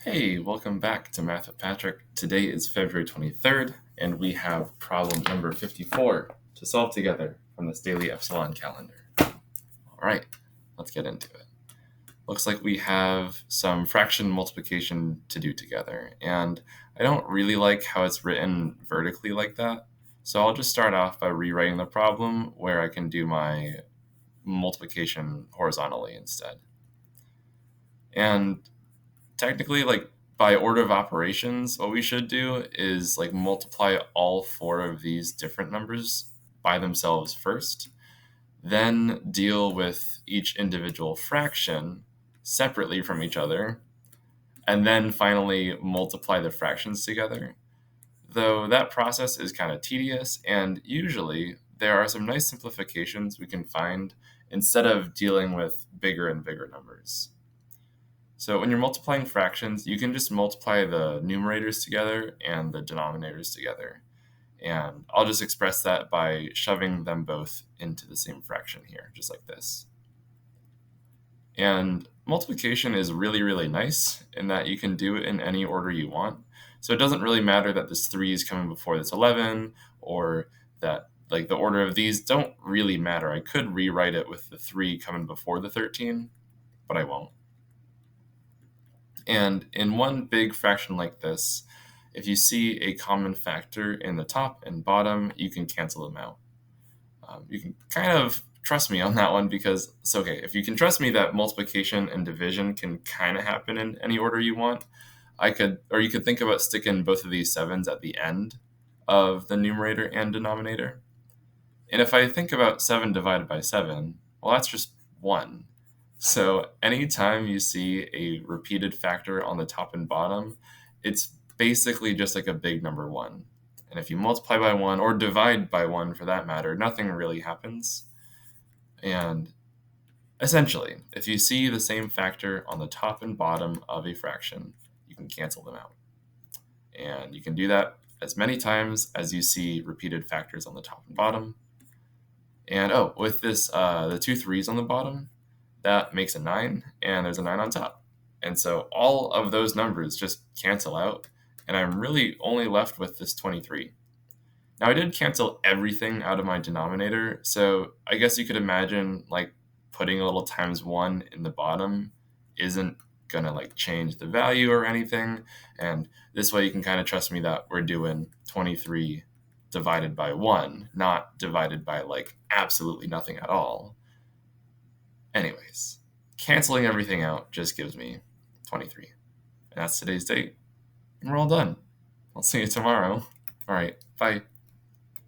Hey, welcome back to Math with Patrick. Today is February 23rd, and we have problem number 54 to solve together from this Daily Epsilon calendar. All right, let's get into it. Looks like we have some fraction multiplication to do together, and I don't really like how it's written vertically like that, so I'll just start off by rewriting the problem where I can do my multiplication horizontally instead. And technically, by order of operations, what we should do is multiply all four of these different numbers by themselves first, then deal with each individual fraction separately from each other, and then finally multiply the fractions together. Though that process is kind of tedious, and usually there are some nice simplifications we can find instead of dealing with bigger and bigger numbers. So when you're multiplying fractions, you can just multiply the numerators together and the denominators together. And I'll just express that by shoving them both into the same fraction here, just like this. And multiplication is really, really nice in that you can do it in any order you want. So it doesn't really matter that this 3 is coming before this 11, or that the order of these don't really matter. I could rewrite it with the 3 coming before the 13, but I won't. And in one big fraction like this, if you see a common factor in the top and bottom, you can cancel them out. You can kind of trust me on that one because it's okay. If you can trust me that multiplication and division can kind of happen in any order you want, you could think about sticking both of these 7s at the end of the numerator and denominator. And if I think about 7 divided by 7, well, that's just 1. So anytime you see a repeated factor on the top and bottom, it's basically just like a big number 1. And if you multiply by 1, or divide by 1 for that matter, nothing really happens. And essentially, if you see the same factor on the top and bottom of a fraction, you can cancel them out. And you can do that as many times as you see repeated factors on the top and bottom. And with this, the 2 3s on the bottom, that makes a 9, and there's a 9 on top. And so all of those numbers just cancel out, and I'm really only left with this 23. Now, I did cancel everything out of my denominator, so I guess you could imagine putting a little times 1 in the bottom isn't going to change the value or anything, and this way you can kind of trust me that we're doing 23 divided by 1, not divided by absolutely nothing at all. Anyways, canceling everything out just gives me 23. And that's today's date. And we're all done. I'll see you tomorrow. All right, bye.